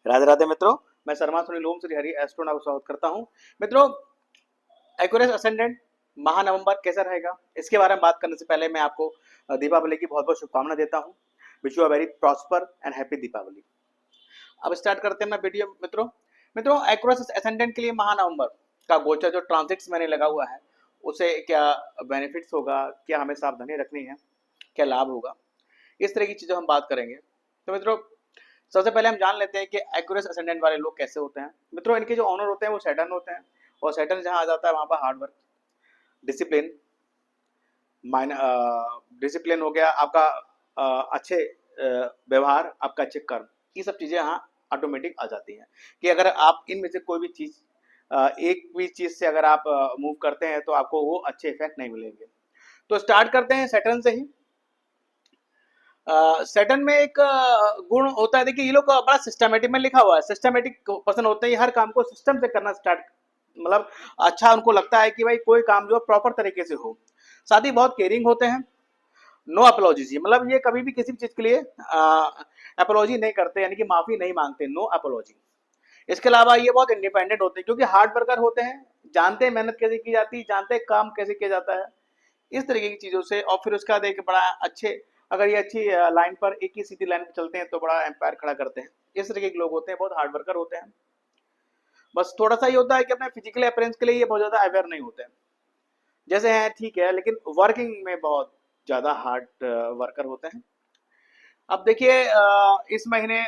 राधे राधे मित्रों। मैं शर्मा सुनील ओम श्री हरि एस्ट्रो नाम स्वागत करता हूं। मित्रों, एक्यूरेस असेंडेंट महा नवंबर कैसा रहेगा, इसके बारे में बात करने से पहले मैं आपको दीपावली की बहुत बहुत शुभकामना देता हूं। Wish you a very prosper and happy Deepawali. अब स्टार्ट करते हैं अपना वीडियो। मित्रों एक्यूरेस असेंडेंट के लिए महा नवंबर का गोचर जो ट्रांजिट्स मैंने लगा हुआ है, उसे क्या बेनिफिट्स होगा, क्या हमें सावधानी रखनी है, क्या लाभ होगा, इस तरह की चीज़ों हम बात करेंगे। तो मित्रों, सबसे पहले हम जान लेते हैं कि एक्यूरेस असेंडेंट वाले लोग कैसे होते हैं। मित्रों, इनके जो ऑनर होते हैं वो सैटर्न होते हैं, और सैटर्न जहाँ आ जाता है वहाँ पर हार्ड वर्क, डिसिप्लिन, डिसिप्लिन हो गया आपका, अच्छे व्यवहार, आपका अच्छे कर्म, ये सब चीज़ें यहाँ ऑटोमेटिक आ जाती हैं कि अगर आप इनमें से कोई भी चीज़, एक भी चीज़ से अगर आप मूव करते हैं तो आपको वो अच्छे इफेक्ट नहीं मिलेंगे। तो स्टार्ट करते हैं सैटर्न से ही। सैटर्न में एक गुण होता है, देखिए ये लोग बड़ा सिस्टमेटिक में लिखा हुआ है, सिस्टमेटिक पर्सन होते हैं, ये हर काम को सिस्टम से करना स्टार्ट, मतलब अच्छा उनको लगता है कि भाई कोई काम जो प्रॉपर तरीके से हो। साथ ही बहुत केयरिंग होते हैं। नो अपोलॉजी, मतलब ये कभी भी किसी भी चीज के लिए अपोलॉजी नहीं करते, यानी कि माफी नहीं मांगते, नो अपोलॉजी। इसके अलावा ये बहुत इंडिपेंडेंट होते हैं क्योंकि हार्ड वर्कर होते हैं, जानते हैं मेहनत कैसे की जाती है, जानते हैं काम कैसे किया जाता है, इस तरीके की चीज़ों से। और फिर उसका देख बड़ा अच्छे, अगर ये अच्छी लाइन पर एक ही सीधी लाइन पर चलते हैं तो बड़ा एम्पायर खड़ा करते हैं। इस तरीके के लोग होते हैं, बहुत हार्ड वर्कर होते हैं। बस थोड़ा सा ये होता है कि अपने फिजिकल अपीयरेंस के लिए ये बहुत ज़्यादा अवेयर नहीं होते हैं। जैसे हैं ठीक है, लेकिन वर्किंग में बहुत ज़्यादा हार्ड वर्कर होते हैं। अब देखिए इस महीने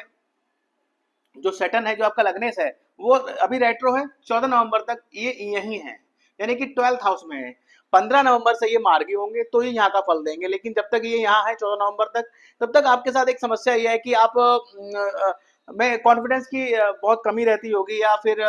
जो सैटर्न है, जो आपका लग्नेस है, वो अभी रेट्रो है 14 नवंबर तक ये यही है, यानी कि 12th हाउस में है। 15 नवंबर से ये मार्गी होंगे तो ये यहाँ का फल देंगे, लेकिन जब तक ये यहाँ है 14 नवंबर तक, तब तक आपके साथ एक समस्या ये है कि आप में कॉन्फिडेंस की बहुत कमी रहती होगी, या फिर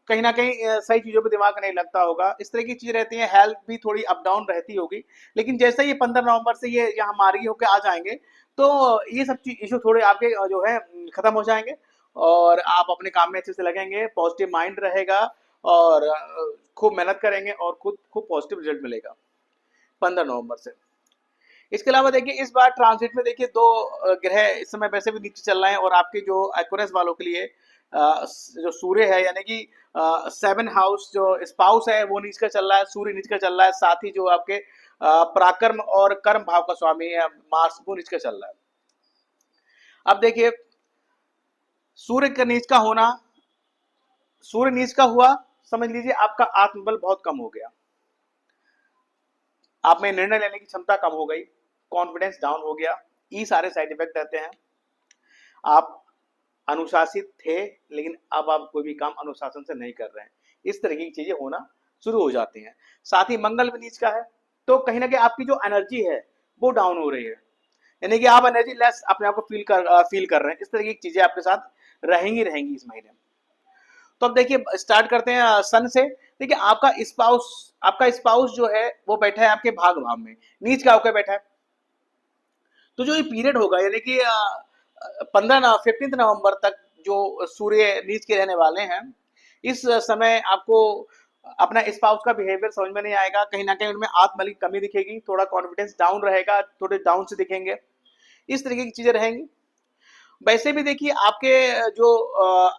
कहीं ना कहीं सही चीज़ों पे दिमाग नहीं लगता होगा, इस तरह की चीज़ रहती है। हेल्थ भी थोड़ी अप डाउन रहती होगी, लेकिन जैसे ही 15 नवंबर से ये यहाँ मार्गी होकर आ जाएंगे तो ये सब चीज इशू थोड़े आपके जो है खत्म हो जाएंगे, और आप अपने काम में अच्छे से लगेंगे, पॉजिटिव माइंड रहेगा, और खूब मेहनत करेंगे और खुद खूब पॉजिटिव रिजल्ट मिलेगा 15 नवंबर से। इसके अलावा देखिए इस बार ट्रांजिट में देखिए दो ग्रह इस समय वैसे भी नीचे चल रहे हैं, और आपके जो एक्वेरियस वालों के लिए जो सूर्य है, यानी कि 7th हाउस जो स्पाउस है वो नीच का चल रहा है, सूर्य नीच का चल रहा है। साथ ही जो आपके पराक्रम और कर्म भाव का स्वामी है मार्स, वो नीच का चल रहा है। अब देखिए सूर्य का नीच का होना, सूर्य नीच का हुआ, समझ लीजिए आपका आत्मबल बहुत कम हो गया, आप में निर्णय लेने की क्षमता कम हो गई, कॉन्फिडेंस डाउन हो गया, ये सारे साइड इफेक्ट रहते हैं। आप अनुशासित थे, लेकिन अब आप कोई भी काम अनुशासन से नहीं कर रहे हैं, इस तरह की चीजें होना शुरू हो जाती हैं। साथ ही मंगल भी नीच का है, तो कहीं ना कहीं आपकी जो एनर्जी है वो डाउन हो रही है, यानी कि आप एनर्जी लेस अपने आप को फील कर रहे हैं। इस तरह की चीजें आपके साथ रहेंगी रहेंगी इस महीने में। तो अब देखिए स्टार्ट करते हैं सन से। देखिए आपका स्पाउस जो है वो बैठा है आपके भाग भाव में, नीच का होकर बैठा है। तो जो ये पीरियड होगा, यानी कि 15 नवंबर तक जो सूर्य नीच के रहने वाले हैं, इस समय आपको अपना स्पाउस का बिहेवियर समझ में नहीं आएगा, कहीं ना कहीं उनमें आत्मबल की कमी दिखेगी, थोड़ा कॉन्फिडेंस डाउन रहेगा, थोड़े डाउन से दिखेंगे, इस तरीके की चीजें रहेंगी। वैसे भी देखिए आपके जो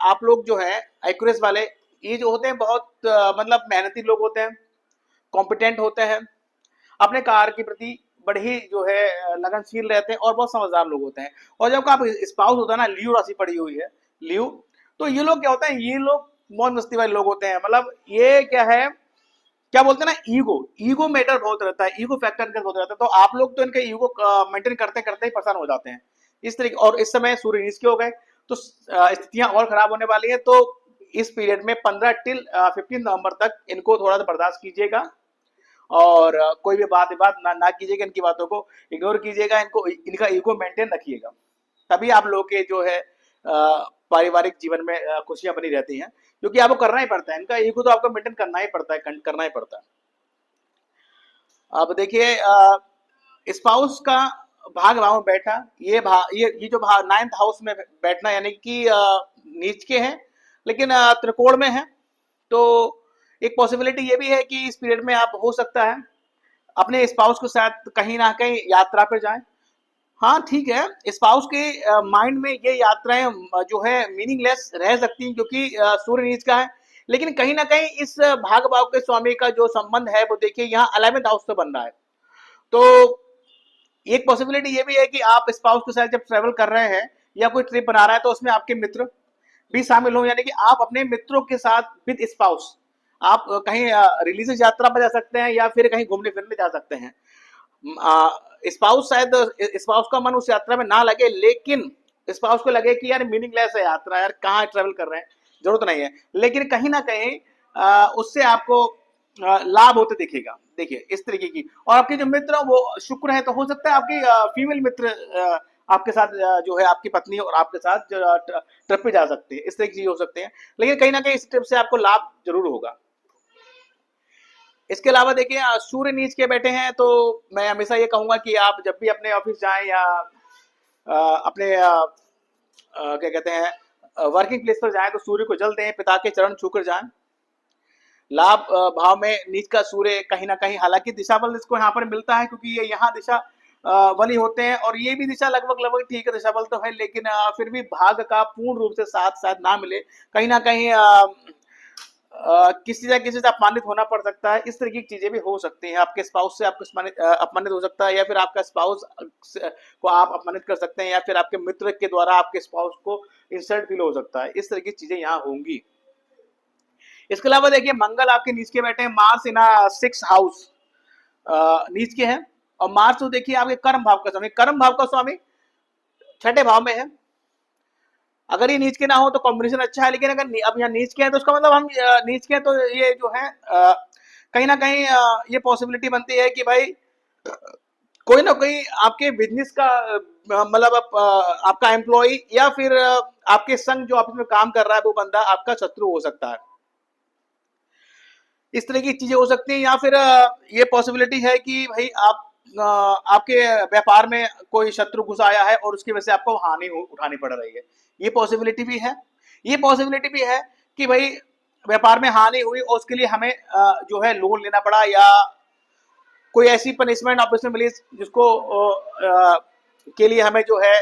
आप लोग जो हैं एक्यूरेस वाले, ये जो होते हैं बहुत मतलब मेहनती लोग होते हैं, कॉम्पिटेंट होते हैं, अपने कार्य के प्रति बड़े ही जो है लगनशील रहते हैं, और बहुत समझदार लोग होते हैं। और जब आप स्पाउस होता है ना, लियो राशि पड़ी हुई है, लियो, तो ये लोग क्या होते हैं, ये लोग मौज मस्ती वाले लोग होते हैं। मतलब ये क्या है, क्या बोलते हैं ना, ईगो, ईगो मैटर बहुत रहता है, ईगो फैक्टर बहुत रहता है। तो आप लोग तो इनके ईगो मेंटेन करते करते ही परेशान हो जाते हैं इस तरीके। और इस समय सूर्य नीच के हो गए तो स्थितियां और खराब होने वाली है। तो इस पीरियड में 15 till 15 नवंबर तक इनको थोड़ा सा बर्दाश्त कीजिएगा, और कोई भी बात ना कीजिएगा, इनकी बातों को इग्नोर कीजिएगा, इनको इनका ईगो मेंटेन रखिएगा, तभी आप लोगों के जो है पारिवारिक जीवन में खुशियां बनी रहती हैं, क्योंकि आपको करना ही पड़ता है, इनका ईगो तो आपको मेंटेन करना ही पड़ता है, करना ही पड़ता है। अब देखिए स्पाउस का भाग भाव में बैठा, ये जो भाग 9th हाउस में बैठना, यानी कि नीच के हैं लेकिन त्रिकोण में है। तो एक पॉसिबिलिटी ये भी है कि इस पीरियड में आप हो सकता है अपने स्पाउस के साथ कहीं ना कहीं यात्रा पर जाएं, हाँ ठीक है, स्पाउस के माइंड में ये यात्राएं जो है मीनिंगलेस रह सकती हैं, क्योंकि सूर्य नीच का है। लेकिन कहीं ना कहीं इस भाग भाव के स्वामी का जो संबंध है वो देखिए यहाँ 11th हाउस से बन रहा है। तो एक पॉसिबिलिटी ये भी है कि आप स्पाउस के साथ जब ट्रेवल कर रहे हैं या कोई ट्रिप बना रहा है तो उसमें आपके मित्र भी शामिल हो, यानी कि आप अपने मित्रों के साथ विद स्पाउस आप कहीं रिलीजियस यात्रा पर जा सकते हैं या फिर कहीं घूमने फिरने जा सकते हैं। स्पाउस शायद स्पाउस का मन उस यात्रा में ना लगे, लेकिन स्पाउस को लगे कि यार मीनिंगलेस है यात्रा, यार कहाँ ट्रेवल कर रहे हैं, जरूरत नहीं है। लेकिन कहीं ना कहीं उससे आपको लाभ होते दिखेगा। देखिए इस तरीके की, और आपके जो मित्र हैं वो शुक्र है, तो हो सकता है आपकी फीमेल मित्र आपके साथ जो है आपकी पत्नी और आपके साथ ट्रिप पे जा सकते हैं, इस तरह की चीज हो सकते हैं। लेकिन कहीं ना कहीं इस ट्रिप से आपको लाभ जरूर होगा। इसके अलावा देखिए सूर्य नीच के बैठे हैं, तो मैं हमेशा ये कहूंगा कि आप जब भी अपने ऑफिस जाएं या अपने क्या कहते हैं वर्किंग प्लेस पर जाएं तो सूर्य को जल दें, पिता के चरण छूकर जाएं। लाभ भाव में नीच का सूर्य कहीं ना कहीं, हालांकि दिशा बल इसको यहाँ पर मिलता है क्योंकि ये यहाँ दिशा बली होते हैं, और ये भी दिशा लगभग लगभग ठीक है, दिशा बल तो है, लेकिन फिर भी भाग का पूर्ण रूप से साथ साथ ना मिले, कहीं ना कहीं किसी ना किसी से अपमानित होना पड़ सकता है। इस तरह की चीजें भी हो सकती हैं, आपके स्पाउस से आपको अपमानित हो सकता है, या फिर आपका स्पाउस को आप अपमानित कर सकते हैं, या फिर आपके मित्र के द्वारा आपके स्पाउस को इंसल्ट फील हो सकता है। इस तरह की चीजें यहाँ होंगी। इसके अलावा देखिए मंगल आपके नीच के बैठे हैं, मार्स इन 6 हाउस नीच के हैं, और मार्स तो देखिए आपके कर्म भाव का स्वामी, कर्म भाव का स्वामी छठे भाव में है। अगर ये नीच के ना हो तो कॉम्बिनेशन अच्छा है, लेकिन अगर अब यहाँ नीच के हैं तो उसका मतलब हम नीच के हैं तो ये जो है कहीं ना कहीं ये पॉसिबिलिटी बनती है कि भाई कोई ना कोई आपके बिजनेस का मतलब आपका एम्प्लॉय या फिर आपके संग जो ऑफिस में काम कर रहा है वो बंदा आपका शत्रु हो सकता है। इस तरह की चीजें हो सकती हैं, या फिर ये पॉसिबिलिटी है कि भाई आप आपके व्यापार में कोई शत्रु घुस आया है और उसकी वजह से आपको हानि उठानी पड़ रही है। ये पॉसिबिलिटी भी है। ये पॉसिबिलिटी भी है कि भाई व्यापार में हानि हुई और उसके लिए हमें जो है लोन लेना पड़ा, या कोई ऐसी पनिशमेंट ऑफिस में मिली जिसको के लिए हमें जो है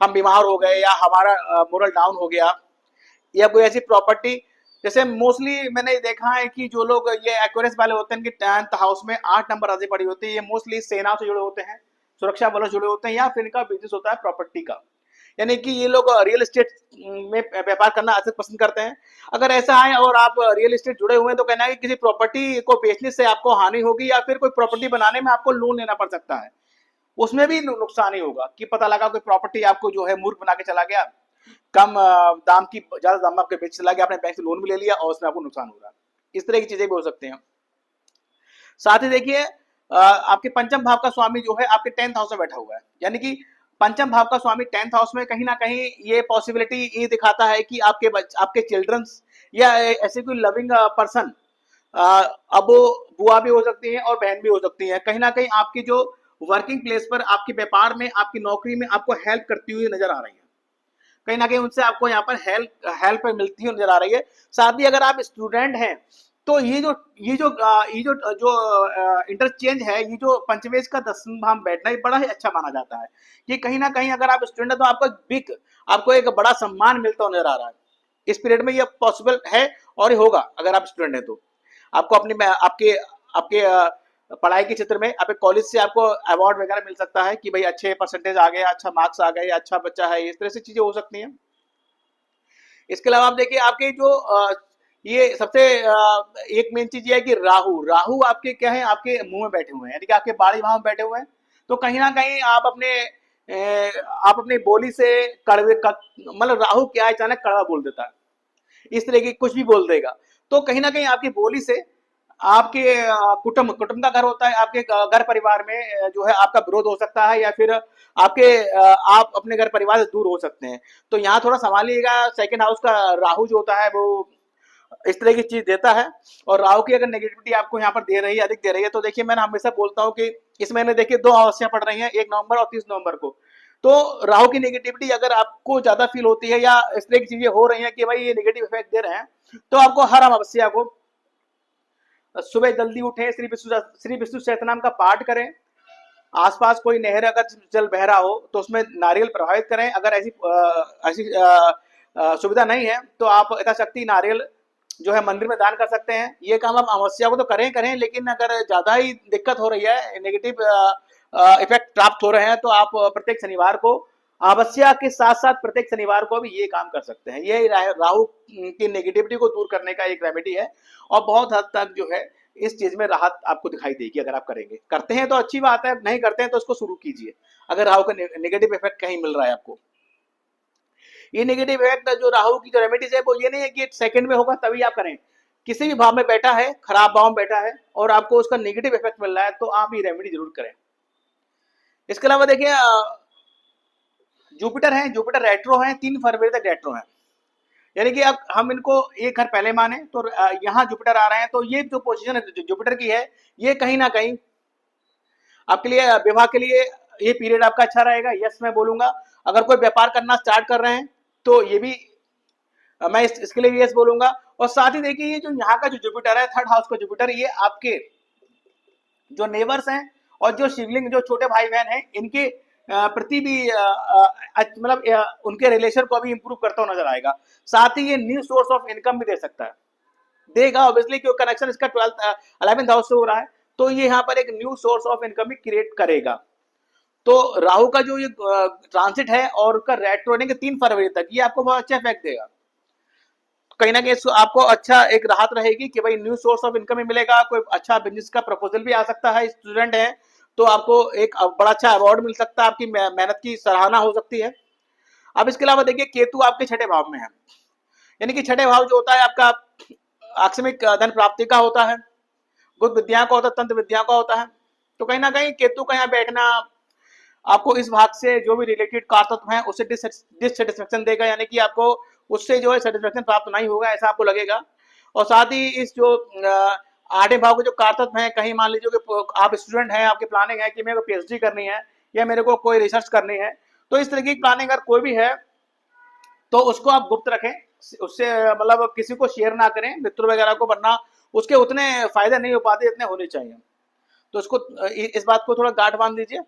हम बीमार हो गए या हमारा मोरल डाउन हो गया, या कोई ऐसी प्रॉपर्टी, जैसे मोस्टली मैंने देखा है कि जो लोग ये एक्वेरियस वाले होते हैं इनकी 10th हाउस में 8 नंबर राशि पड़ी होती है, ये मोस्टली सेना से जुड़े होते हैं, सुरक्षा बलों से जुड़े होते हैं, या फिर इनका बिजनेस होता है प्रॉपर्टी का, यानी कि ये लोग रियल एस्टेट में व्यापार करना अधिक पसंद करते हैं। अगर ऐसा है और आप रियल एस्टेट जुड़े हुए हैं तो कहना है कि किसी प्रॉपर्टी को बेचने से आपको हानि होगी, या फिर कोई प्रॉपर्टी बनाने में आपको लोन लेना पड़ सकता है, उसमें भी नुकसान ही होगा कि पता लगा कोई प्रॉपर्टी आपको जो है मूर्ख बना के चला गया, कम दाम की ज्यादा दाम में आपके बेच चला गया, आपने बैंक से लोन भी ले लिया और उसमें आपको नुकसान हो रहा है। इस तरह की चीजें भी हो सकते हैं। साथ ही देखिए आपके पंचम भाव का स्वामी जो है आपके 10th हाउस में बैठा हुआ है, यानी कि पंचम भाव का स्वामी 10th हाउस में, कहीं ना कहीं ये पॉसिबिलिटी ये दिखाता है कि आपके चिल्ड्रंस या ऐसे कोई लविंग पर्सन, अब वो बुआ भी हो सकती है और बहन भी हो सकती है, कहीं ना कहीं आपकी जो वर्किंग प्लेस पर आपके व्यापार में आपकी नौकरी में आपको हेल्प करती हुई नजर आ रही है, कहीं ना कहीं उनसे आपको यहाँ पर हेल्प मिलती हुई नजर आ रही है। साथ ही अगर आप स्टूडेंट हैं तो ये जो इंटरचेंज है, ये जो पंचमेश का 10वां भाव बैठना ये बड़ा ही अच्छा माना जाता है। ये कहीं ना कहीं अगर आप स्टूडेंट है तो आपको एक बड़ा सम्मान मिलता नजर आ रहा है। इस पीरियड में ये पॉसिबल है और ये होगा। अगर आप स्टूडेंट है तो आपको अपनी आपके आपके पढ़ाई के क्षेत्र में आपके कॉलेज से आपको अवार्ड वगैरह मिल सकता है कि भाई अच्छे परसेंटेज आ गए, अच्छा मार्क्स आ गए, अच्छा बच्चा है, इस तरह से चीजें हो सकती हैं। इसके अलावा आप देखिए आपके जो ये सबसे एक मेन चीज ये है कि राहु राहु आपके क्या है, आपके मुंह में बैठे हुए हैं, यानी कि आपके बाड़ी भाव में बैठे हुए हैं। तो कहीं ना कहीं आप अपनी बोली से कड़वे मतलब राहु क्या है, अचानक कड़वा बोल देता है, इस तरह की कुछ भी बोल देगा। तो कहीं ना कहीं आपकी बोली से आपके कुटुंब का घर होता है, आपके घर परिवार में जो है आपका विरोध हो सकता है, या फिर आप अपने घर परिवार से दूर हो सकते हैं। तो यहाँ थोड़ा संभालिएगा। सेकंड हाउस का राहु जो होता है वो इस तरह की चीज देता है, और राहु की अगर नेगेटिविटी आपको यहाँ पर दे रही है, अधिक दे रही है, तो देखिए मैंने हमेशा बोलता हूँ कि इस महीने देखिए 2 अमावस्या पड़ रही हैं, 1 नवंबर और 30 नवंबर को। तो राहु की नेगेटिविटी अगर आपको ज्यादा फील होती है या इस तरह की चीजें हो रही हैं कि भाई ये नेगेटिव इफेक्ट दे रहे हैं, तो आपको हर अमावस्या को सुबह जल्दी उठें, श्री विष्णु सहस्त्रनाम का पाठ करें, आसपास कोई नहर अगर जल बह रहा हो तो उसमें नारियल प्रभावित करें। अगर ऐसी सुविधा नहीं है तो आप यथाशक्ति नारियल जो है मंदिर में दान कर सकते हैं। ये काम आप अमावस्या को तो करें करें, लेकिन अगर ज़्यादा ही दिक्कत हो रही है, नेगेटिव इफेक्ट प्राप्त हो रहे हैं, तो आप प्रत्येक शनिवार को, अमावस्या के साथ साथ प्रत्येक शनिवार को भी ये काम कर सकते हैं। ये राहु की नेगेटिविटी को दूर करने का एक रेमेडी है, और बहुत हद तक जो है इस चीज में राहत आपको दिखाई देगी अगर आप करेंगे। करते हैं तो अच्छी बात है, नहीं करते हैं तो उसको शुरू कीजिए अगर राहु का नेगेटिव इफेक्ट कहीं मिल रहा है आपको। ये नेगेटिव इफेक्ट जो राहु की जो रेमेडीज है वो ये नहीं है कि सेकंड में होगा तभी आप करें। किसी भी भाव में बैठा है, खराब भाव में बैठा है और आपको उसका नेगेटिव इफेक्ट मिल रहा है, तो आप ये रेमेडी जरूर करें। इसके अलावा देखिए जुपिटर है, जुपिटर रेट्रो है, 3 फरवरी तक रेट्रो है। यानी कि अब हम इनको एक घर पहले माने तो यहाँ जुपिटर आ रहे हैं, तो ये जो पोजीशन है जुपिटर की है, ये कहीं ना कहीं आपके लिए विवाह के लिए ये पीरियड आपका अच्छा रहेगा। यस मैं बोलूंगा। अगर कोई व्यापार करना स्टार्ट कर रहे हैं तो ये भी मैं इसके लिए भी यस बोलूंगा। और साथ ही देखिए ये जो यहाँ का जो जुपिटर है, थर्ड हाउस का जुपिटर, ये आपके जो नेबर्स हैं और जो शिवलिंग जो छोटे भाई बहन हैं इनके प्रति भी मतलब उनके रिलेशन को अभी इंप्रूव करता हुआ नजर आएगा। साथ ही ये न्यू सोर्स ऑफ इनकम भी दे सकता है, देगा ऑब्वियसली, क्योंकि कनेक्शन इसका 11th हाउस से हो रहा है, तो ये यहाँ पर एक न्यू सोर्स ऑफ इनकम भी क्रिएट करेगा। तो राहु का जो ये ट्रांसिट है और उसका रेट्रो यानी कि 3 फरवरी तक, ये आपको बहुत अच्छा इफेक्ट देगा। कहीं ना कहीं आपको अच्छा एक राहत रहेगी कि भाई न्यू सोर्स ऑफ इनकम ही मिलेगा, कोई अच्छा बिजनेस का प्रपोजल भी आ सकता है, स्टूडेंट है तो आपको एक बड़ा अच्छा अवार्ड मिल सकता है, आपकी मेहनत की सराहना हो सकती है। अब इसके अलावा देखिए केतु आपके छठे भाव में है, यानी कि छठे भाव जो होता है आपका आकस्मिक धन प्राप्ति का होता है, बुद्ध विद्या का होता है, तंत्र विद्या का होता है। तो कहीं ना कहीं केतु का यहाँ बैठना आपको इस भाग से जो भी रिलेटेड कारतत्व है उससे डिससेटिस्फेक्शन देगा, यानी कि आपको उससे जो है सेटिस्फेक्शन प्राप्त नहीं होगा, ऐसा आपको लगेगा। और साथ ही इस जो 8वें भाव के जो कारतत्व है, कहीं मान लीजिए कि आप स्टूडेंट हैं, आपकी प्लानिंग है कि मेरे को पीएचडी करनी है या मेरे को कोई रिसर्च करनी है, तो इस तरीके की प्लानिंग अगर कोई भी है तो उसको आप गुप्त रखें, उससे मतलब किसी को शेयर ना करें, मित्र वगैरह को, वरना उसके उतने फायदे नहीं हो पाते जितने होने चाहिए। तो इसको इस बात को थोड़ा गांठ बांध दीजिए।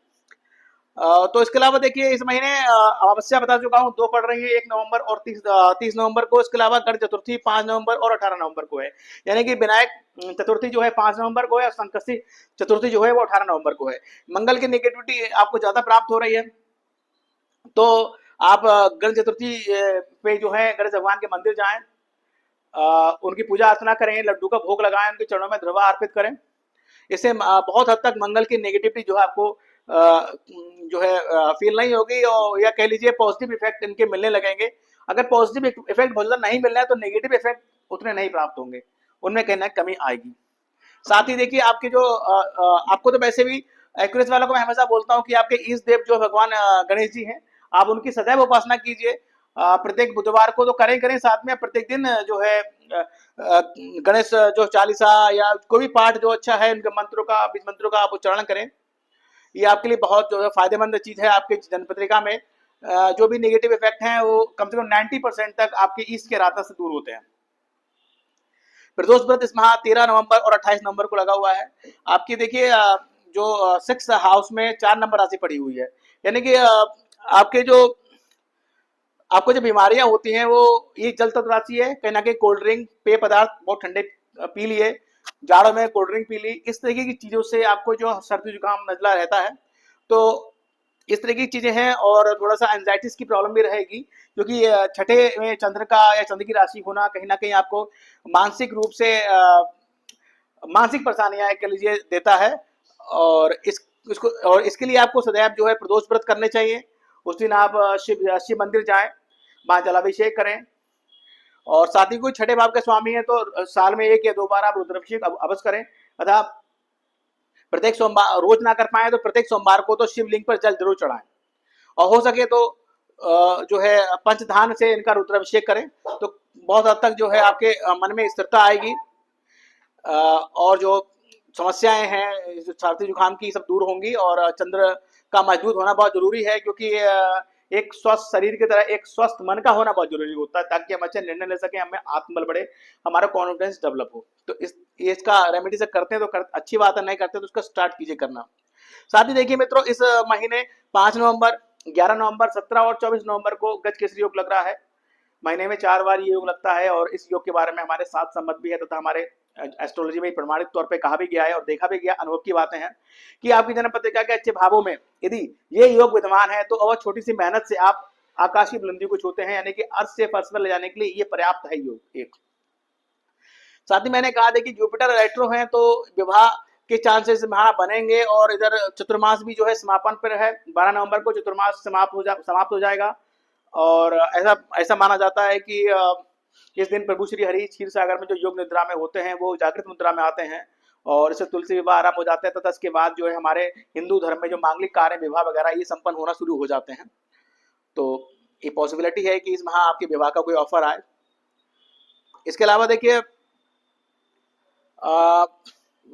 तो इसके अलावा देखिए इस महीने अमावस्या बता चुका हूँ, 2 पड़ रही है, 1 नवंबर और 30 नवंबर को। इसके अलावा गणेश चतुर्थी 5 नवंबर और 18 नवंबर को है, यानी कि विनायक चतुर्थी जो है 5 नवंबर को है और संकष्टी चतुर्थी जो है वो 18 नवंबर को है। मंगल की नेगेटिविटी आपको ज्यादा प्राप्त हो रही है, तो आप गणेश चतुर्थी पे जो है गणेश भगवान के मंदिर जाएं, उनकी पूजा अर्चना करें, लड्डू का भोग लगाएं, उनके चरणों में द्रवा अर्पित करें। इससे बहुत हद तक मंगल की नेगेटिविटी जो है आपको जो है फील नहीं होगी, और या कह लीजिए पॉजिटिव इफेक्ट इनके मिलने लगेंगे। अगर पॉजिटिव इफेक्ट बहुत ज्यादा नहीं मिल रहा है तो नेगेटिव इफेक्ट उतने नहीं प्राप्त होंगे, उनमें कहीं ना कमी आएगी। साथ ही देखिए आपके जो आपको तो वैसे भी एक्यूरेस वालों को मैं हमेशा बोलता हूँ कि आपके ईष्ट देव जो भगवान गणेश जी हैं, आप उनकी सदैव उपासना कीजिए। प्रत्येक बुधवार को तो करें करें, साथ में प्रत्येक दिन जो है गणेश जो चालीसा या कोई भी पाठ जो अच्छा है, उनके मंत्रों का, बीज मंत्रों का आप उच्चारण करें। ये आपके लिए बहुत जो है फायदेमंद चीज है। आपके जन्मपत्रिका में जो भी नेगेटिव इफेक्ट हैं वो कम से कम 90% तक आपके ईस्ट के रास्ता से दूर होते हैं। प्रदोष व्रत इस माह 13 नवंबर और 28 नवंबर को लगा हुआ है। आपकी देखिए जो 6 हाउस में 4 नंबर राशि पड़ी हुई है, यानी कि आपके जो आपको जो बीमारियां होती हैं वो ये जल तत्व राशि है। कहीं ना कहीं कोल्ड ड्रिंक, पेय पदार्थ बहुत ठंडे पी लिए, जाड़ों में कोल्ड ड्रिंक पी ली, इस तरीके की चीजों से आपको जो सर्दी जुकाम नजला रहता है, तो इस तरह की चीजें हैं। और थोड़ा सा एंजाइटिस की प्रॉब्लम भी रहेगी, क्योंकि छठे में चंद्र का या चंद्र की राशि होना कहीं ना कहीं आपको मानसिक रूप से मानसिक परेशानियां कह लीजिए देता है। और इसको और इसके लिए आपको सदैव जो है प्रदोष व्रत करने चाहिए। उस दिन आप शिव मंदिर जाएं, वहां जलाभिषेक करें। और साथ ही कोई छठे भाव के स्वामी है तो साल में 1 या 2 बार आप रुद्राभिषेक अवश्य करें, तथा प्रत्येक सोमवार, रोज ना कर पाए तो प्रत्येक सोमवार को तो शिवलिंग पर जल जरूर चढ़ाएं। और हो सके तो जो है पंचधान से इनका रुद्राभिषेक करें, तो बहुत हद तक जो है आपके मन में स्थिरता आएगी, और जो समस्याएं हैं जो सर्दी जुकाम की सब दूर होंगी। और चंद्र का मजबूत होना बहुत जरूरी है, क्योंकि एक स्वस्थ शरीर की तरह एक स्वस्थ मन का होना बहुत जरूरी होता है, ताकि हम अच्छे निर्णय ले सकें, हमें आत्मबल बढ़े, हमारा कॉन्फिडेंस डेवलप हो। तो इसका रेमेडी से करते हैं तो अच्छी बात है, नहीं करते तो उसका स्टार्ट कीजिए करना। साथ ही देखिए मित्रों, इस महीने 5 नवंबर, 11 नवंबर, 17 और 24 नवंबर को गज केसरी योग लग रहा है। महीने में 4 बार ये योग लगता है और इस योग के बारे में हमारे साथ सम्मत भी है तथा हमारे एस्ट्रोलॉजी में प्रमाणित तौर पे कहा भी गया है और देखा भी गया, अनुभव की बातें हैं कि आपकी जन्म पत्रिका के अच्छे भावों में यदि ये योग विद्यमान है तो और छोटी सी मेहनत से आप आकाशीय बुलंदी को छूते हैं, यानी कि अर्थ से फर्श पर ले जाने के लिए ये पर्याप्त है योग एक। साथ ही मैंने कहा था कि जुपिटर रेट्रो है तो विवाह के चांसेस वहां बनेंगे और इधर चतुर्मास भी जो है समापन पर है। 12 नवंबर को चतुर्मास समाप्त हो जाएगा और ऐसा ऐसा माना जाता है कि इस दिन प्रभु श्री हरि क्षीर सागर में जो योग निद्रा में होते हैं वो जागृत मुद्रा में आते हैं और इससे तुलसी विवाह आरंभ हो जाते हैं तथा इसके बाद जो है हमारे हिंदू धर्म में जो मांगलिक कार्य विवाह वगैरह ये संपन्न होना शुरू हो जाते हैं। तो ये पॉसिबिलिटी है कि इस माह आपके विवाह का कोई ऑफर आए। इसके अलावा देखिए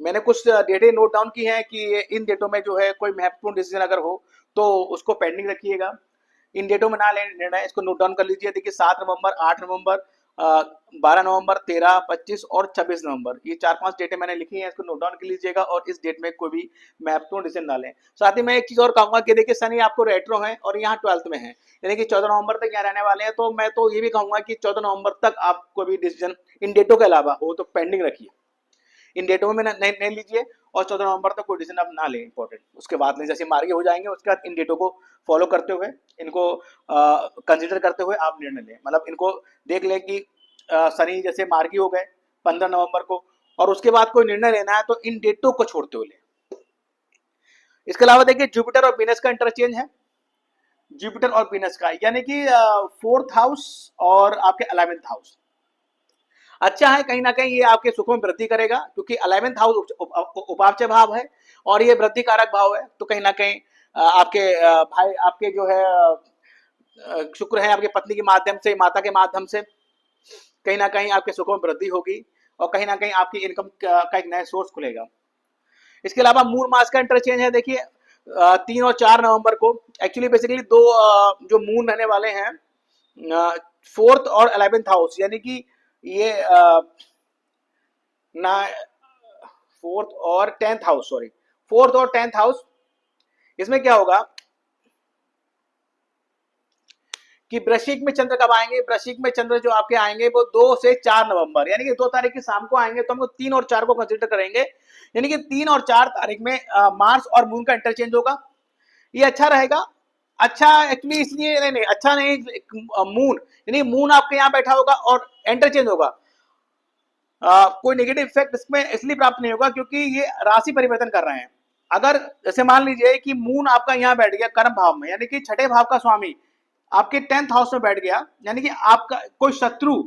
मैंने कुछ डेटें नोट डाउन की हैं कि इन डेटों में जो है कोई महत्वपूर्ण डिसीजन अगर हो तो उसको पेंडिंग रखिएगा, इन डेटों में ना लेने निर्णय, इसको नोट डाउन कर लीजिए। देखिए 7 नवंबर, 8 नवंबर, 12 नवंबर, 13, 25 और 26 नवंबर, ये 4-5 डेटें मैंने लिखी हैं, इसको नोट डाउन कर लीजिएगा और इस डेट में कोई भी महत्वपूर्ण डिसीजन ना लें। साथ ही मैं एक चीज और कहूंगा कि देखिए शनि आपको रेट्रो है और यहाँ 12th में है, यानी कि 14 नवंबर तक यहाँ रहने वाले हैं, तो मैं तो ये भी कहूंगा कि 14 नवंबर तक आप कोई भी डिसीजन इन डेटों के अलावा हो तो पेंडिंग रखिए, इन डेटों में नहीं लीजिए और 14 नवंबर तक कोई डिसीजन आप ना लें इंपॉर्टेंट, उसके बाद नहीं, जैसे मार्गी हो जाएंगे उसके बाद इन डेटों को फॉलो करते हुए, इनको कंसिडर करते हुए आप निर्णय लें। मतलब इनको देख लें कि शनि जैसे मार्गी हो गए 15 नवंबर को और उसके बाद कोई निर्णय लेना है तो इन डेटों को छोड़ते हुए लें। इसके अलावा देखिए जुपिटर और वीनस का इंटरचेंज है, जुपिटर और वीनस का, यानी कि 4th हाउस और आपके 11th हाउस अच्छा है, कहीं ना कहीं ये आपके सुखों में वृद्धि करेगा क्योंकि 11th हाउस उपापचय भाव है और ये वृद्धि कारक भाव है, तो कहीं ना कहीं आपके भाई आपके जो है शुक्र है आपके पत्नी के माध्यम से, माता के माध्यम से कहीं ना कहीं आपके सुखों में वृद्धि होगी और कहीं ना कहीं आपकी इनकम का एक नया सोर्स खुलेगा। इसके अलावा मून मास का इंटरचेंज है, देखिए 3 और 4 नवंबर को, एक्चुअली बेसिकली दो जो मून रहने वाले हैं 4th और 11th हाउस, यानी कि ये ना 4th और 10th हाउस, सॉरी 4th और 10th हाउस, इसमें क्या होगा कि वृश्चिक में चंद्र कब आएंगे, वृश्चिक में चंद्र जो आपके आएंगे वो 2 से 4 नवंबर, यानी कि 2 तारीख की शाम को आएंगे, तो हम 3 और 4 को कंसिडर करेंगे, यानी कि 3 और 4 तारीख में मार्स और मून का इंटरचेंज होगा, ये अच्छा रहेगा। अच्छा एक्चुअली इसलिए नहीं अच्छा नहीं, मून यानी मून आपके यहाँ बैठा होगा और इंटरचेंज होगा, कोई नेगेटिव इफेक्ट इसमें इसलिए प्राप्त नहीं होगा क्योंकि ये राशि परिवर्तन कर रहे हैं। अगर जैसे मान लीजिए कि मून आपका यहाँ बैठ गया कर्म भाव में, यानी कि 6ठे भाव का स्वामी आपके 10th हाउस में बैठ गया, यानी कि आपका कोई शत्रु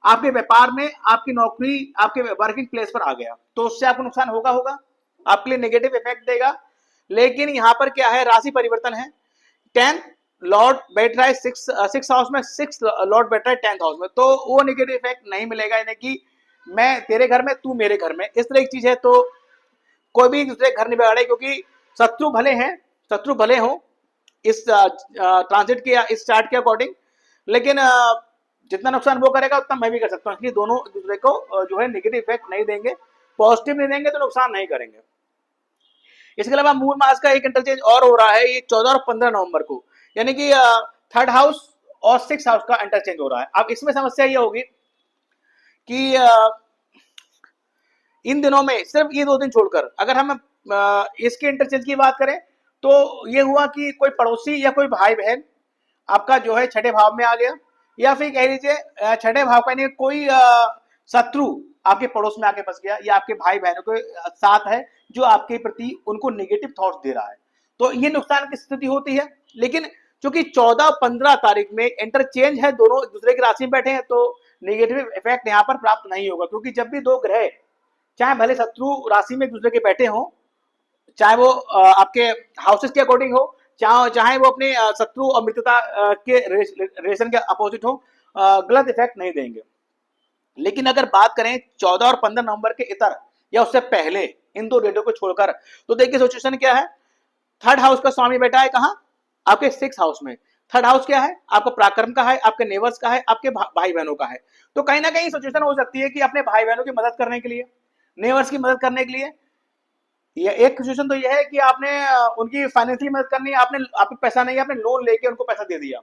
आपके व्यापार में, आपकी नौकरी, आपके वर्किंग प्लेस पर आ गया, तो उससे आपको नुकसान होगा, आपके लिए नेगेटिव इफेक्ट देगा। लेकिन यहाँ पर क्या है, राशि परिवर्तन है, 10 लॉर्ड बैठ रहा है 6 हाउस में, 6 लॉर्ड बैठ रहा है 10th हाउस में, तो वो नेगेटिव इफेक्ट नहीं मिलेगा, यानी कि मैं तेरे घर में तू मेरे घर में, इस तरह की चीज है, तो कोई भी दूसरे घर नहीं बिगाड़े क्योंकि शत्रु भले हो इस ट्रांजिट के या इस चार्ट के अकॉर्डिंग, लेकिन जितना नुकसान वो करेगा उतना मैं भी कर सकता हूँ, इसलिए दोनों दूसरे को जो है नेगेटिव इफेक्ट नहीं देंगे, पॉजिटिव नहीं देंगे तो नुकसान नहीं करेंगे। इसके अलावा मून मास का एक इंटरचेंज और हो रहा है, ये 14 और 15 नवंबर को, यानी कि 3rd हाउस और 6th हाउस का इंटरचेंज हो रहा है। अब इसमें समस्या ये होगी कि इन दिनों में सिर्फ ये 2 दिन छोड़कर अगर हम इसके इंटरचेंज की बात करें तो ये हुआ कि कोई पड़ोसी या कोई भाई बहन आपका जो है 6ठे भाव में आ गया, या फिर कह लीजिए 6ठे भाव का नहीं, कोई शत्रु आपके पड़ोस में आके फंस गया या आपके भाई बहनों के साथ है जो आपके प्रति उनको नेगेटिव थॉट्स दे रहा है, तो ये नुकसान की स्थिति होती है। लेकिन चूंकि 14-15 तारीख में इंटरचेंज है, दोनों दूसरे की राशि में बैठे हैं, तो नेगेटिव इफेक्ट यहाँ पर प्राप्त नहीं होगा, क्योंकि जब भी 2 ग्रह चाहे भले शत्रु राशि में दूसरे के बैठे हो, चाहे वो आपके हाउसेस के अकॉर्डिंग हो, चाहे वो अपने शत्रु और मित्रता के रिलेशन के अपोजिट हो, गलत इफेक्ट नहीं देंगे। लेकिन अगर बात करें 14 और 15 नवंबर के इतर या उससे पहले इन 2 डेटों को छोड़कर, तो देखिए सिचुएशन क्या है, 3rd हाउस का स्वामी बैठा है कहाँ, आपके 6th हाउस में। 3rd हाउस क्या है, आपका पराक्रम का है, आपके नेबर्स का है, आपके भाई बहनों का है, तो कहीं ना कहीं सिचुएशन हो सकती है कि अपने भाई बहनों की मदद करने के लिए, नेबर्स की मदद करने के लिए ये एक सिचुएशन तो ये है कि आपने उनकी फाइनेंशियली मदद करनी है, आपने आपके पैसा नहीं है, आपने लोन लेके उनको पैसा दे दिया,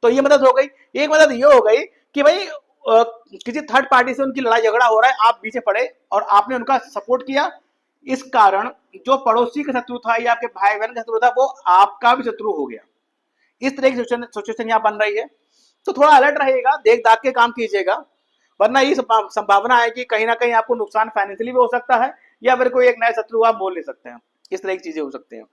तो ये मदद हो गई। एक मदद ये हो गई कि भाई किसी थर्ड पार्टी से उनकी लड़ाई झगड़ा हो रहा है, आप पीछे पड़े और आपने उनका सपोर्ट किया, इस कारण जो पड़ोसी का शत्रु था या आपके भाई बहन का शत्रु था वो आपका भी शत्रु हो गया। इस तरह की सिचुएशन यहाँ बन रही है, तो थोड़ा अलर्ट रहिएगा, देख दाख के काम कीजिएगा, वरना ये संभावना है कि कहीं ना कहीं आपको नुकसान फाइनेंशियली भी हो सकता है या फिर कोई एक नया शत्रु आप बोल ले सकते हैं, इस तरह की चीजें हो सकती हैं।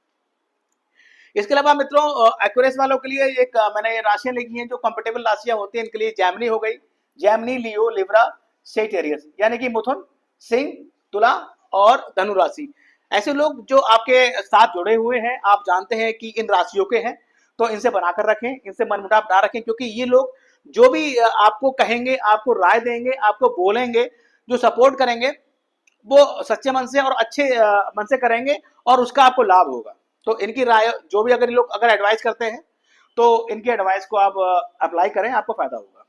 इसके अलावा मित्रों एक्यूरेस वालों के लिए एक मैंने राशियां लिखी हैं जो कंफर्टेबल राशियां होती हैं इनके लिए। जैमिनी हो गई, जैमिनी, लियो, लिब्रा, सेजिटेरियस, यानी कि मिथुन, सिंह, तुला और धनु राशि। ऐसे लोग जो आपके साथ जुड़े हुए हैं, आप जानते हैं कि इन राशियों के हैं, तो इनसे बनाकर रखें, इनसे मनमुटाव ना रखें, क्योंकि ये लोग जो भी आपको कहेंगे, आपको राय देंगे, आपको बोलेंगे, जो सपोर्ट करेंगे, वो सच्चे मन से और अच्छे मन से करेंगे और उसका आपको लाभ होगा। तो इनकी राय जो भी अगर लोग अगर एडवाइस करते हैं तो इनकी एडवाइस को आप अप्लाई करें, आपको फायदा होगा।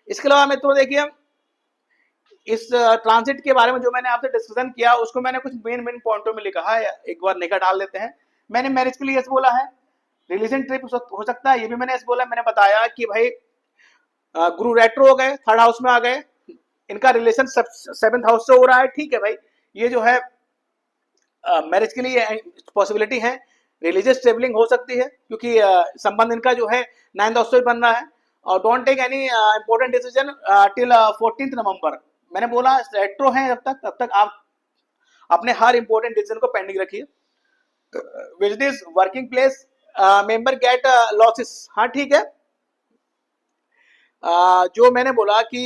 इसके अलावा मित्रों देखिए, इस ट्रांसिट के बारे में जो मैंने आपसे डिस्कशन किया उसको मैंने कुछ मेन मेन पॉइंटों में लिखा है, एक बार निगाह डाल लेते हैं। मैंने मैरिज के लिए यस बोला है, रिलेशन ट्रिप हो सकता है, ये भी मैंने यस बोला। मैंने बताया कि भाई गुरु रेट्रो हो गए, थर्ड हाउस में आ गए, इनका रिलेशन सेवेंथ हाउस से हो रहा है, ठीक है भाई, ये जो है मैरिज के लिए पॉसिबिलिटी है। रिलीजियस ट्रेवलिंग हो सकती है क्योंकि संबंध इनका जो है 9th हाउस से बन रहा है। और don't take any important decision till 14 November. मैंने बोला रेट्रो है जब तक, तब तक आप अपने हर इंपॉर्टेंट डिसीजन को पेंडिंग रखिए। Visit working place, member get losses, हाँ ठीक है। जो मैंने बोला कि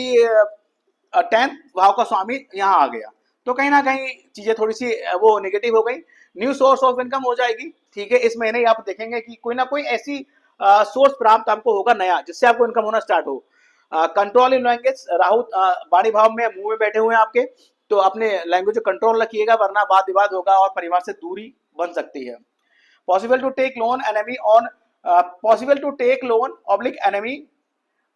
10th भाव का स्वामी यहाँ आ गया, तो कहीं ना कहीं चीजें थोड़ी सी वो नेगेटिव हो गई। न्यू सोर्स ऑफ इनकम हो जाएगी, ठीक है, इस महीने आप देखेंगे कि कोई ना कोई ऐसी सोर्स प्राप्त आपको होगा नया, जिससे आपको इनकम होना स्टार्ट हो। कंट्रोल इन लैंग्वेज, राहु वाणी भाव में मुंह में बैठे हुए हैं आपके, तो अपने लैंग्वेज को कंट्रोल रखिएगा, वरना वाद विवाद होगा और परिवार से दूरी बन सकती है। Possible to take loan enemy on, possible to take loan oblique enemy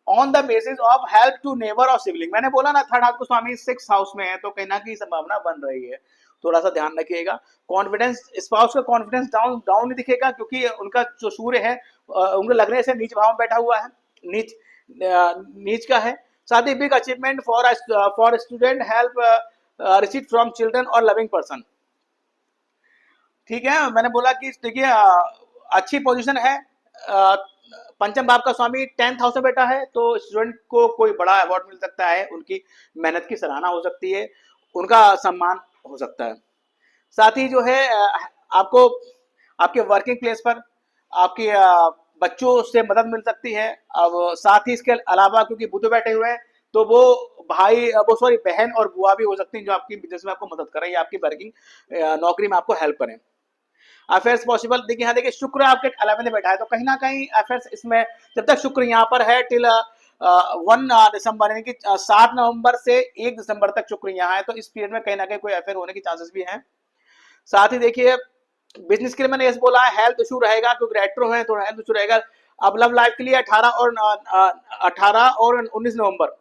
on the basis of help to neighbour और सिबलिंग। मैंने बोला ना थर्ड हाउस को स्वामी 6th हाउस में है, तो कहीं ना कहीं संभावना बन रही है, थोड़ा सा ध्यान रखिएगा। कॉन्फिडेंस, स्पाउस का कॉन्फिडेंस डाउन डाउन नहीं दिखेगा, क्योंकि उनका जो सूर्य है उनको लगने से नीच भाव में बैठा हुआ है, नीच नीच का है। साथ ही big achievement for student, help receive from children और लविंग पर्सन, ठीक है। मैंने बोला कि देखिए अच्छी पोजीशन है, पंचम भाव का स्वामी 10th हाउस में बैठा है, तो स्टूडेंट को कोई बड़ा अवार्ड मिल सकता है, उनकी मेहनत की सराहना हो सकती है, उनका सम्मान हो सकता है। साथ ही जो है आपको आपके वर्किंग प्लेस पर आपके बच्चों से मदद मिल सकती है। अब साथ ही इसके अलावा क्योंकि बुध बैठे हुए हैं, तो वो भाई वो सॉरी बहन और बुआ भी हो सकती हैं जो आपकी बिजनेस में आपको मदद करें या आपकी वर्किंग नौकरी में आपको हेल्प करें। अफेयर्स पॉसिबल, देखिए यहाँ देखिए शुक्र आपके 11 में बैठा है, तो कहीं ना कहीं अफेयर्स इसमें जब तक शुक्र यहाँ पर है टिल 1 दिसंबर, यानी कि 7 नवंबर से 1 दिसंबर तक शुक्र यहाँ है, तो इस पीरियड में कहीं ना कहीं कोई अफेयर होने की चांसेस भी हैं। साथ ही देखिए बिजनेस के लिए मैंने ये बोला है हेल्थ इशू रहेगा, क्योंकि रेट्रो है तो हेल्थ इशू रहेगा। अब लव लाइफ के लिए 18 और 19 नवंबर,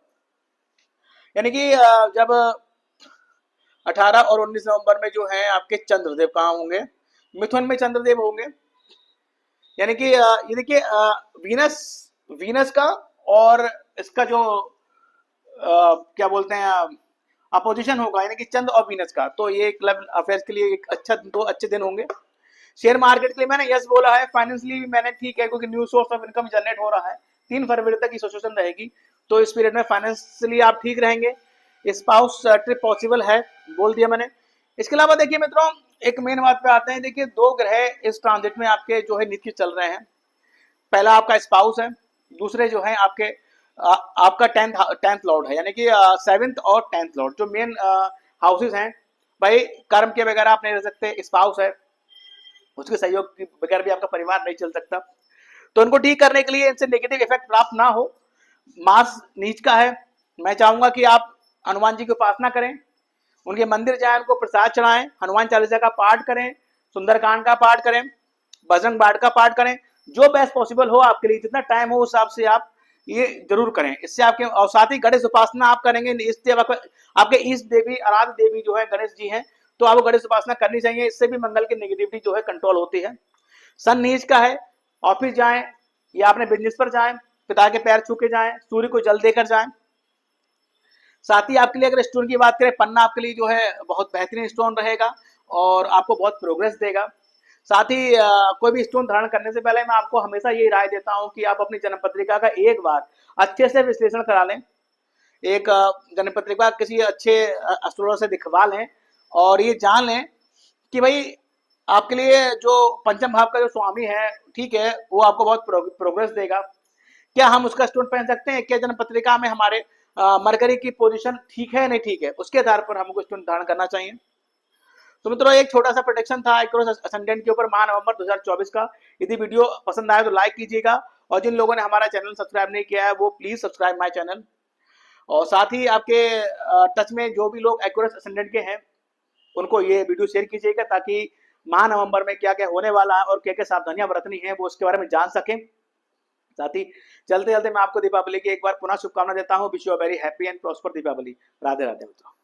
यानी कि जब 18 और 19 नवंबर में जो है आपके चंद्रदेव कहाँ होंगे, मिथुन में चंद्रदेव होंगे, यानी कि ये देखिए वीनस वीनस का और इसका जो क्या बोलते हैं अपोजिशन होगा, यानी कि चंद्र और वीनस का, तो ये क्लब अफेयर्स के लिए एक अच्छा दो अच्छे दिन होंगे। शेयर मार्केट के लिए मैंने यस बोला है, फाइनेंशियली मैंने ठीक है, क्योंकि new source of income generate हो रहा है, 3 फरवरी तक की सिचुएशन रहेगी, तो इस पीरियड में फाइनेंशियली आप ठीक रहेंगे। स्पाउस ट्रिप पॉसिबल है, बोल दिया मैंने। इसके अलावा देखिए मित्रों एक मेन बात पे आते हैं, देखिए 2 ग्रह इस ट्रांजिट में आपके जो है नित्य चल रहे हैं। पहला आपका स्पाउस है, दूसरे जो है आपके आपका 10th लॉर्ड है, यानी कि 7th और 10th लॉर्ड जो मेन हाउसेस हैं। भाई कर्म के बगैर आप नहीं रह सकते, स्पाउस है, उसके सहयोग के बगैर भी आपका परिवार नहीं चल सकता, तो उनको ठीक करने के लिए इनसे नेगेटिव इफेक्ट प्राप्त ना हो। मार्स नीच का है, मैं चाहूंगा कि आप हनुमान जी की उपासना करें, उनके मंदिर जाएं, उनको प्रसाद चढ़ाएं, हनुमान चालीसा का पाठ करें, सुंदरकांड का पाठ करें, बजरंग बाण का पाठ करें, जो बेस्ट पॉसिबल हो आपके लिए, जितना टाइम हो उस हिसाब से आप ये जरूर करें। इससे आपके और साथ ही गणेश उपासना आप करेंगे, इससे आपके इष्ट देवी आराध्य देवी जो है गणेश जी हैं, तो आपको गणेश उपासना करनी चाहिए, इससे भी मंगल की नेगेटिविटी जो है कंट्रोल होती है। सन नीच का है, ऑफिस जाएं या अपने बिजनेस पर जाएं, पिता के पैर छू के जाएं, सूर्य को जल देकर जाएं। साथ ही आपके लिए अगर स्टोन की बात करें, पन्ना आपके लिए जो है बहुत बेहतरीन स्टोन रहेगा और आपको बहुत प्रोग्रेस देगा। साथ ही कोई भी स्टोन धारण करने से पहले मैं आपको हमेशा ये राय देता हूं कि आप अपनी जन्म पत्रिका का एक बार अच्छे से विश्लेषण करा लें। एक जन्म पत्रिका किसी अच्छे एस्ट्रोलॉजर से दिखवा लें और ये जान लें कि भाई आपके लिए जो पंचम भाव का जो स्वामी है, ठीक है, वो आपको बहुत प्रोग्रेस देगा। क्या हम उसका स्टोन पहन सकते हैं? क्या जन्म पत्रिका में हमारे मरकरी की पोजीशन ठीक है नहीं ठीक है, उसके आधार पर हमको स्टोन धारण करना चाहिए। तो मित्रों, एक छोटा सा प्रोटेक्शन था एक्रोस असेंडेंट के ऊपर माह नवंबर 2024 का। यदि वीडियो पसंद आए तो लाइक कीजिएगा और जिन लोगों ने हमारा चैनल सब्सक्राइब नहीं किया है वो प्लीज सब्सक्राइब माय चैनल। और साथ ही आपके टच में जो भी लोग एक्रोस असेंडेंट के हैं उनको ये वीडियो शेयर कीजिएगा ताकि माह नवंबर में क्या क्या होने वाला है और क्या क्या सावधानियां बरतनी है वो उसके बारे में जान सकें। साथ ही चलते चलते मैं आपको दीपावली की एक बार पुनः शुभकामना देता हूँ। Wish you a very happy and prosper Deepawali. Radhe Radhe मित्रों।